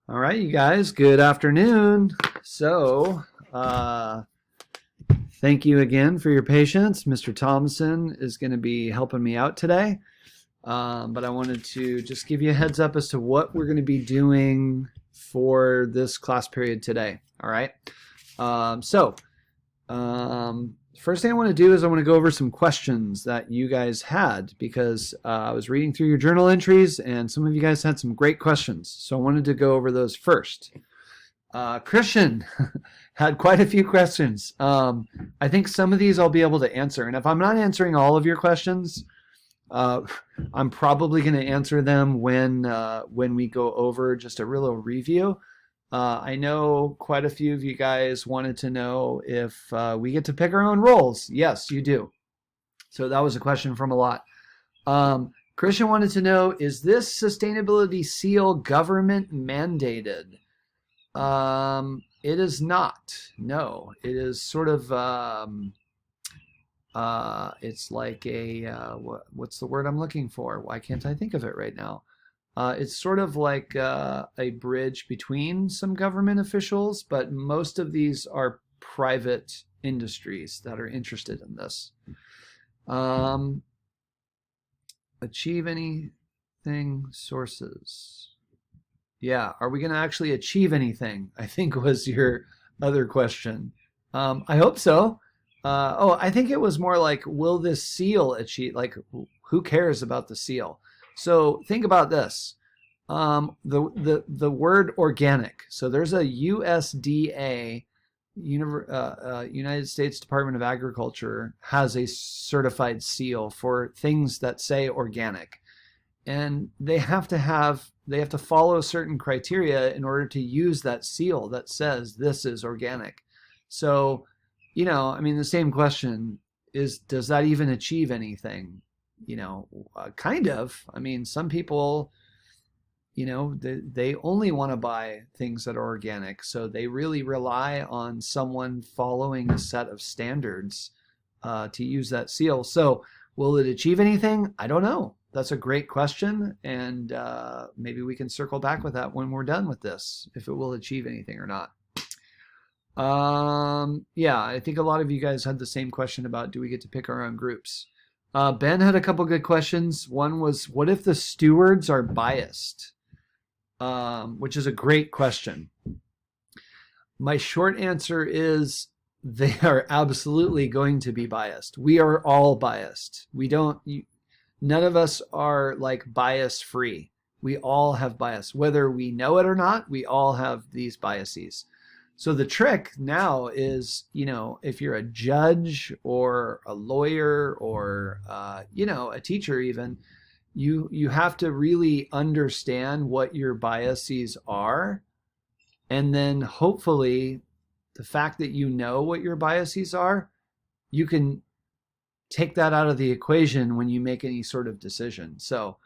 All right, you guys, good afternoon. So, uh, thank you again for your patience. Mr. Thompson is going to be helping me out today. But I wanted to just give you a heads up as to what we're going to be doing for this class period today. All right. So, first thing I want to do is I want to go over some questions that you guys had because I was reading through your journal entries and some of you guys had some great questions. So I wanted to go over those first. Christian had quite a few questions. I think some of these I'll be able to answer. And if I'm not answering all of your questions, uh, I'm probably going to answer them when we go over just a real review. I know quite a few of you guys wanted to know if we get to pick our own roles. Yes, you do. So that was a question from a lot. Christian wanted to know, is this sustainability seal government mandated? It is not. No, it is sort of it's like a what's the word I'm looking for? Why can't I think of it right now? It's sort of like a bridge between some government officials, but most of these are private industries that are interested in this. Um, achieve anything sources. Yeah, are we going to actually achieve anything? I think was your other question. I hope so. I think it was more like, will this seal achieve? Like, who cares about the seal? So think about this. The word organic. So there's a USDA, United States Department of Agriculture, has a certified seal for things that say organic, and they have to follow certain criteria in order to use that seal that says this is organic. So, I mean, the same question is, does that even achieve anything? Kind of. I mean, some people, they only want to buy things that are organic, so they really rely on someone following a set of standards to use that seal. So, will it achieve anything? I don't know. That's a great question, and maybe we can circle back with that when we're done with this, if it will achieve anything or not. Yeah, I think a lot of you guys had the same question about, do we get to pick our own groups? Ben had a couple good questions. One was, what if the stewards are biased? Which is a great question. My short answer is they are absolutely going to be biased. We are all biased. None of us are like bias free. We all have bias. Whether we know it or not, we all have these biases. So the trick now is, if you're a judge or a lawyer or, a teacher even, you have to really understand what your biases are. And then hopefully the fact that you know what your biases are, you can take that out of the equation when you make any sort of decision. So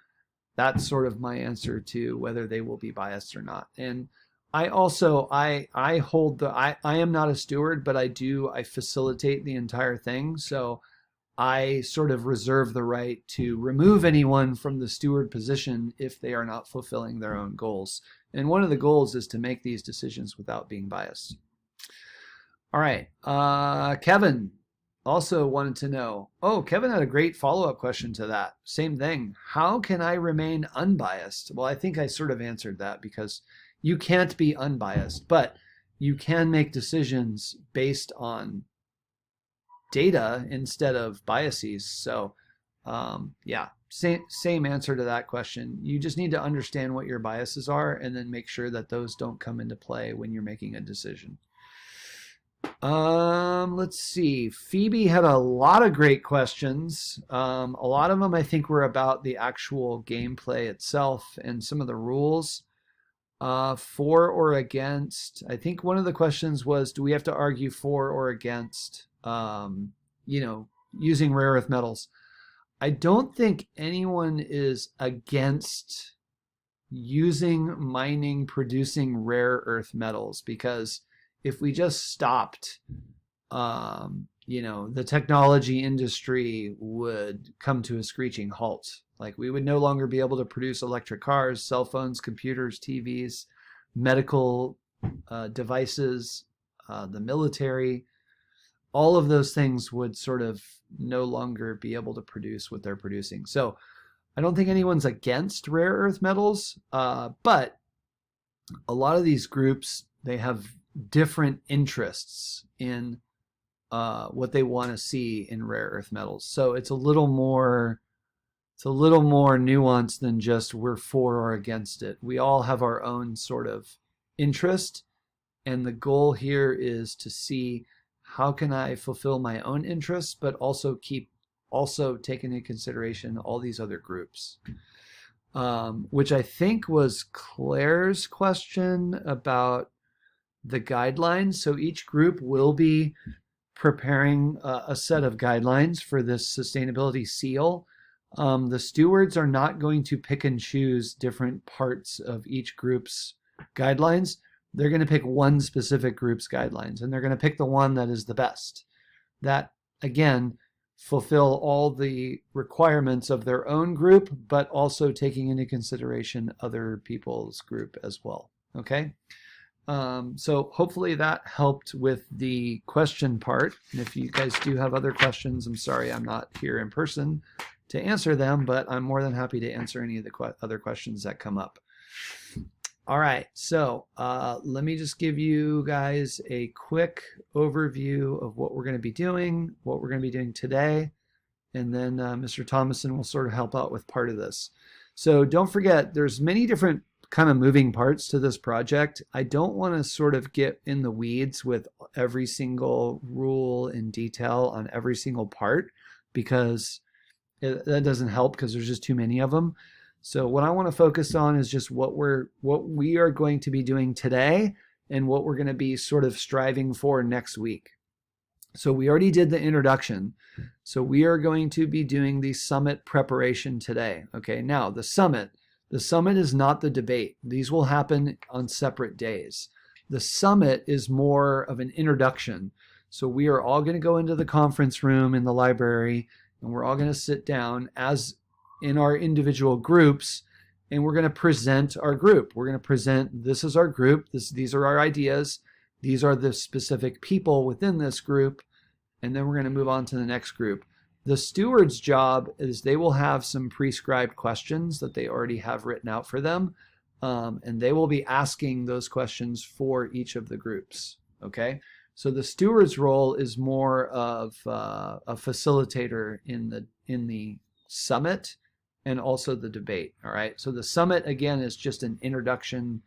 that's sort of my answer to whether they will be biased or not. And I also I am not a steward, but I facilitate the entire thing. So I sort of reserve the right to remove anyone from the steward position if they are not fulfilling their own goals. And one of the goals is to make these decisions without being biased. All right. Kevin also wanted to know. Oh, Kevin had a great follow-up question to that. Same thing. How can I remain unbiased? Well, I think I sort of answered that, because you can't be unbiased, but you can make decisions based on data instead of biases. So, yeah, same answer to that question. You just need to understand what your biases are and then make sure that those don't come into play when you're making a decision. Let's see. Phoebe had a lot of great questions. A lot of them I think were about the actual gameplay itself and some of the rules. For or against. I think one of the questions was, do we have to argue for or against, using rare earth metals? I don't think anyone is against producing rare earth metals, because if we just stopped, the technology industry would come to a screeching halt. Like, we would no longer be able to produce electric cars, cell phones, computers, TVs. medical devices, the military, all of those things would sort of no longer be able to produce what they're producing. So I don't think anyone's against rare earth metals, but a lot of these groups, they have different interests in what they want to see in rare earth metals. So it's a little more nuanced than just we're for or against it. We all have our own sort of interest, and the goal here is to see how can I fulfill my own interests, but also take into consideration all these other groups. Which I think was Claire's question about the guidelines. So each group will be preparing a set of guidelines for this sustainability seal. The stewards are not going to pick and choose different parts of each group's guidelines. They're going to pick one specific group's guidelines, and they're going to pick the one that is the best. That, again, fulfill all the requirements of their own group, but also taking into consideration other people's group as well. Okay? So hopefully that helped with the question part. And if you guys do have other questions, I'm sorry I'm not here in person to answer them, but I'm more than happy to answer any of the other questions that come up. All right, so let me just give you guys a quick overview of what we're going to be doing, today, and then Mr. Thomason will sort of help out with part of this. So don't forget, there's many different kind of moving parts to this project. I don't want to sort of get in the weeds with every single rule in detail on every single part, because that doesn't help, because there's just too many of them. So what I want to focus on is just what we are going to be doing today and what we're going to be sort of striving for next week. So we already did the introduction. So we are going to be doing the summit preparation today. Okay, now the summit is not the debate. These will happen on separate days. The summit is more of an introduction. So we are all going to go into the conference room in the library, and we're all going to sit down as in our individual groups, and we're going to present our group. We're going to present, this is our group, these are our ideas, these are the specific people within this group, and then we're going to move on to the next group. The steward's job is they will have some prescribed questions that they already have written out for them, and they will be asking those questions for each of the groups. Okay, so the steward's role is more of a facilitator in the summit and also the debate. All right, so the summit again is just an introduction.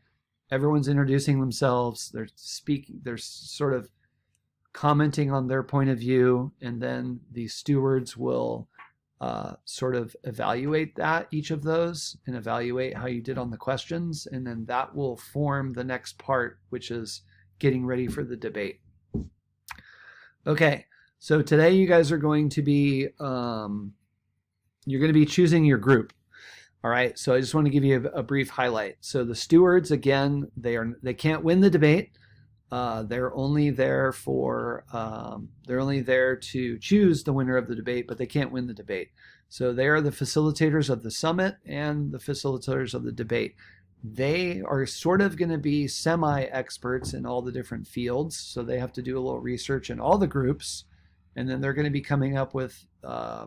Everyone's introducing themselves. They're speaking. They're sort of commenting on their point of view, and then the stewards will sort of evaluate each of those, and evaluate how you did on the questions, and then that will form the next part, which is getting ready for the debate. Okay, so today you guys are going to be choosing your group. All right, so I just want to give you a brief highlight. So the stewards, again, they can't win the debate. They're only there to choose the winner of the debate, but they can't win the debate. So they are the facilitators of the summit and the facilitators of the debate. They are sort of going to be semi-experts in all the different fields, so they have to do a little research in all the groups, and then they're going to be coming up with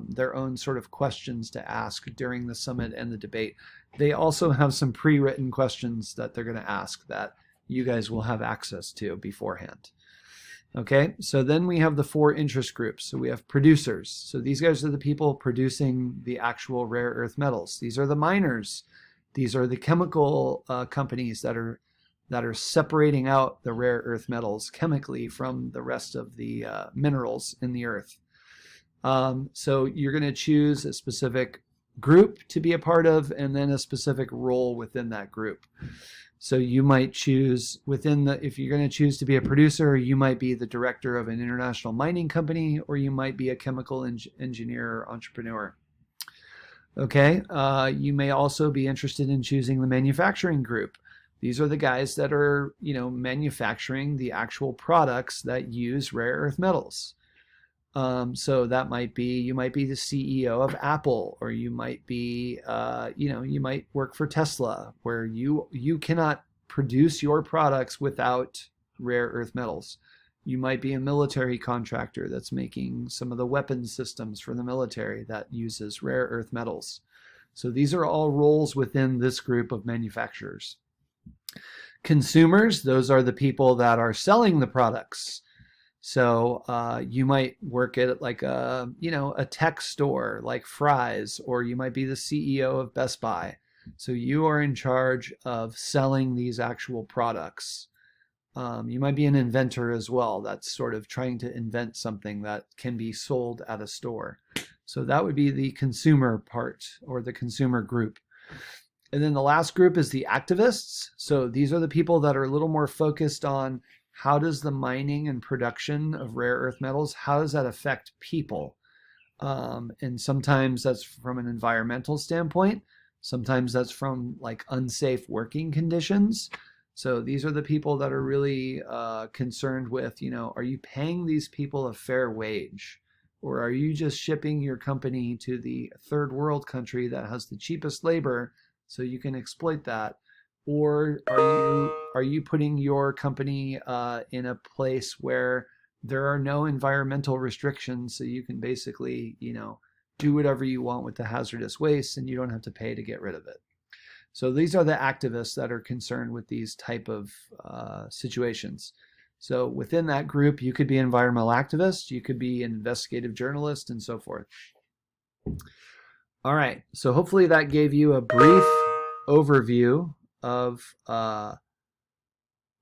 their own sort of questions to ask during the summit and the debate. They also have some pre-written questions that they're going to ask that you guys will have access to beforehand. Okay, so then we have the 4 interest groups. So we have producers. So these guys are the people producing the actual rare earth metals. These are the miners. These are the chemical companies that are separating out the rare earth metals chemically from the rest of the minerals in the earth. So you're going to choose a specific group to be a part of, and then a specific role within that group. So you might choose if you're going to choose to be a producer, you might be the director of an international mining company, or you might be a chemical engineer or entrepreneur. Okay, you may also be interested in choosing the manufacturing group. These are the guys that are, manufacturing the actual products that use rare earth metals. So that might be, you might be the CEO of Apple, or you might be, you might work for Tesla, where you cannot produce your products without rare earth metals. You might be a military contractor that's making some of the weapons systems for the military that uses rare earth metals. So these are all roles within this group of manufacturers. Consumers, those are the people that are selling the products. So you might work at like a tech store like Fry's, or you might be the CEO of Best Buy. So you are in charge of selling these actual products. You might be an inventor as well. That's sort of trying to invent something that can be sold at a store. So that would be the consumer part, or the consumer group. And then the last group is the activists. So these are the people that are a little more focused on how does the mining and production of rare earth metals, how does that affect people? And sometimes that's from an environmental standpoint. Sometimes that's from like unsafe working conditions. So these are the people that are really concerned with, are you paying these people a fair wage? Or are you just shipping your company to the third world country that has the cheapest labor so you can exploit that? Or are you putting your company in a place where there are no environmental restrictions, so you can basically, do whatever you want with the hazardous waste and you don't have to pay to get rid of it? So these are the activists that are concerned with these type of situations. So within that group, you could be an environmental activist, you could be an investigative journalist, and so forth. All right, so hopefully that gave you a brief overview of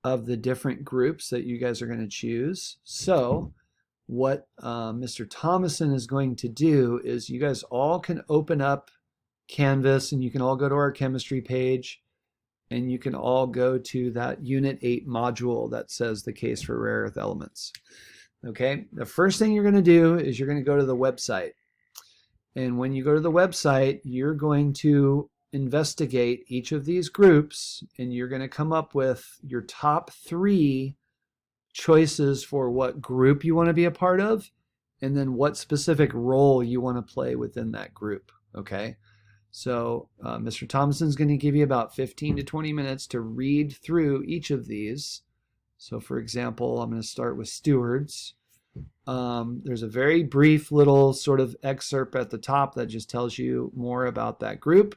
the different groups that you guys are going to choose. So what Mr. Thomason is going to do is you guys all can open up Canvas and you can all go to our chemistry page and you can all go to that Unit 8 module that says the case for rare earth elements. Okay, the first thing you're going to do is you're going to go to the website. And when you go to the website, you're going to investigate each of these groups and you're going to come up with your top 3 choices for what group you want to be a part of and then what specific role you want to play within that group. Okay, so Mr. Thomason's going to give you about 15 to 20 minutes to read through each of these. So for example, I'm going to start with stewards. There's a very brief little sort of excerpt at the top that just tells you more about that group.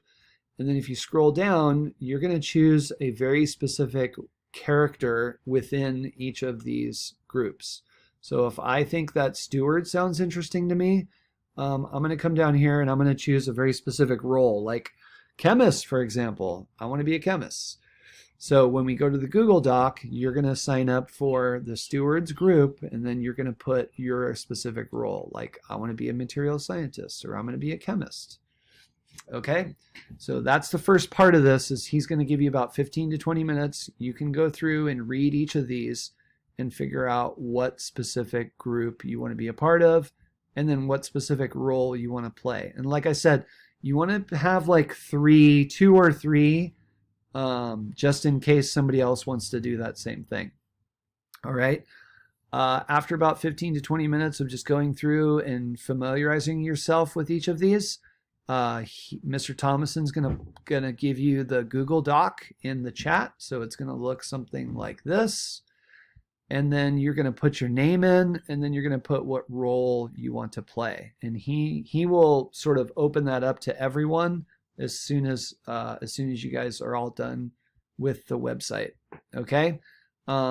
And then if you scroll down, you're going to choose a very specific character within each of these groups. So if I think that steward sounds interesting to me, I'm going to come down here and I'm going to choose a very specific role, like chemist, for example. I want to be a chemist. So when we go to the Google Doc, you're going to sign up for the stewards group, and then you're going to put your specific role, like I want to be a material scientist, or I'm going to be a chemist. Okay, so that's the first part of this. Is he's going to give you about 15 to 20 minutes. You can go through and read each of these and figure out what specific group you want to be a part of, and then what specific role you want to play. And like I said, you want to have like 2 or 3, just in case somebody else wants to do that same thing. All right. After about 15 to 20 minutes of just going through and familiarizing yourself with each of these, Mr. Thomason's gonna give you the Google Doc in the chat. So it's gonna look something like this. And then you're going to put your name in, and then you're going to put what role you want to play. And he will sort of open that up to everyone as soon as you guys are all done with the website. Okay,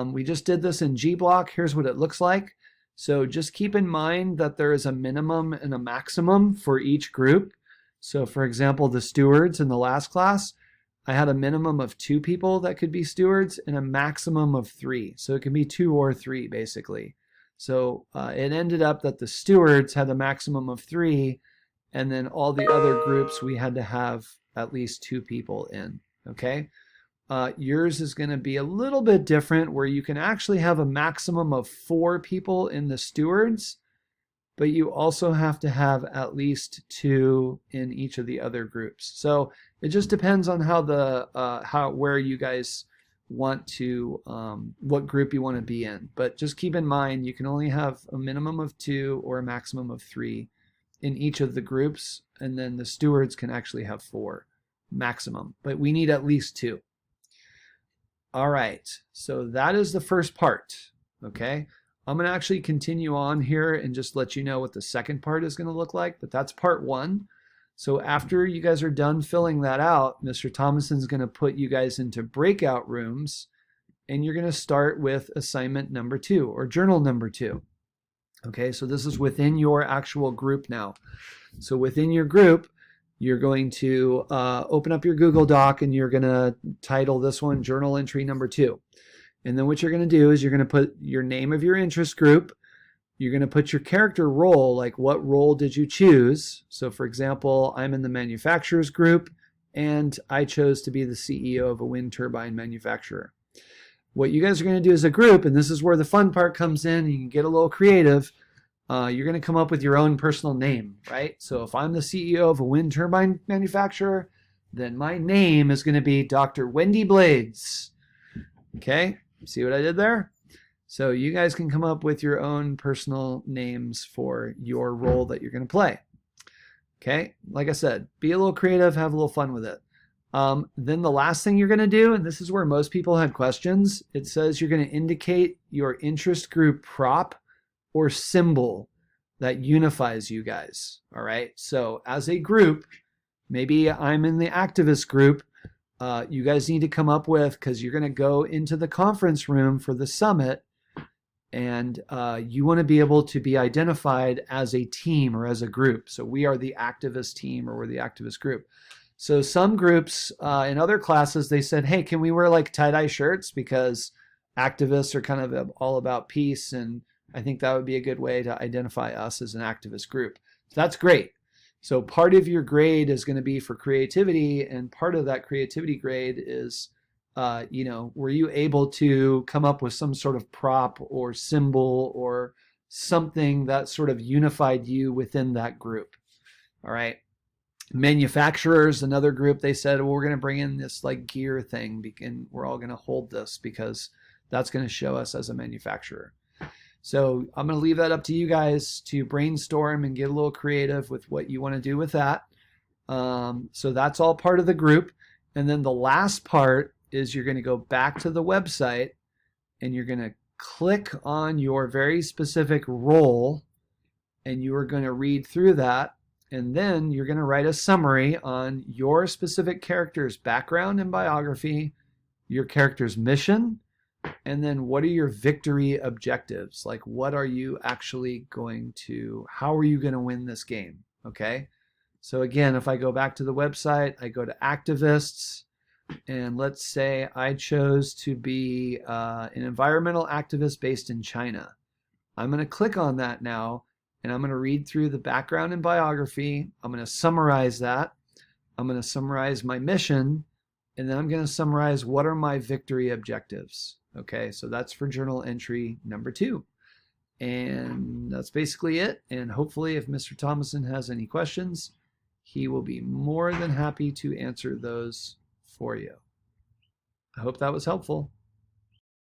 we just did this in Gblock. Here's what it looks like. So just keep in mind that there is a minimum and a maximum for each group. So for example, the stewards in the last class, I had a minimum of 2 people that could be stewards and a maximum of 3. So it can be 2 or 3 basically. So it ended up that the stewards had a maximum of 3, and then all the other groups we had to have at least 2 people in. Okay. Yours is going to be a little bit different, where you can actually have a maximum of 4 people in the stewards, but you also have to have at least 2 in each of the other groups. So it just depends on where you guys want to, what group you want to be in. But just keep in mind, you can only have a minimum of 2 or a maximum of 3 in each of the groups, and then the stewards can actually have 4 maximum, but we need at least 2. All right, so that is the first part, okay? I'm going to actually continue on here and just let you know what the second part is going to look like, but that's part one. So after you guys are done filling that out, Mr. Thomason's going to put you guys into breakout rooms, and you're going to start with assignment number 2 or journal number 2. Okay, so this is within your actual group now. So within your group, you're going to open up your Google Doc and you're going to title this one journal entry number 2. And then what you're going to do is you're going to put your name of your interest group. You're going to put your character role, like what role did you choose? So for example, I'm in the manufacturers group and I chose to be the CEO of a wind turbine manufacturer. What you guys are going to do as a group, and this is where the fun part comes in, you can get a little creative, you're going to come up with your own personal name, right? So if I'm the CEO of a wind turbine manufacturer, then my name is going to be Dr. Wendy Blades. Okay, see what I did there? So you guys can come up with your own personal names for your role that you're going to play. Okay, like I said, be a little creative, have a little fun with it. Then the last thing you're going to do, and this is where most people had questions, it says you're going to indicate your interest group prop or symbol that unifies you guys. All right, so as a group, maybe I'm in the activist group. You guys need to come up with, because you're going to go into the conference room for the summit, and you want to be able to be identified as a team or as a group. So we are the activist team or we're the activist group. So some groups in other classes, they said, hey, can we wear like tie-dye shirts? Because activists are kind of all about peace, and I think that would be a good way to identify us as an activist group. So that's great. So part of your grade is going to be for creativity, and part of that creativity grade is, were you able to come up with some sort of prop or symbol or something that sort of unified you within that group? All right. Manufacturers, another group, they said, well, we're going to bring in this like gear thing, and we're all going to hold this because that's going to show us as a manufacturer. So I'm going to leave that up to you guys to brainstorm and get a little creative with what you want to do with that. So that's all part of the group. And then the last part is you're going to go back to the website and you're going to click on your very specific role, and you are going to read through that. And then you're going to write a summary on your specific character's background and biography, your character's mission, and then what are your victory objectives? Like, what are you actually going to, how are you going to win this game? Okay. So again, if I go back to the website, I go to activists, and let's say I chose to be an environmental activist based in China. I'm going to click on that now, and I'm going to read through the background and biography. I'm going to summarize that. I'm going to summarize my mission, and then I'm going to summarize what are my victory objectives. Okay, so that's for journal entry number 2. And that's basically it. And hopefully if Mr. Thomason has any questions, he will be more than happy to answer those for you. I hope that was helpful.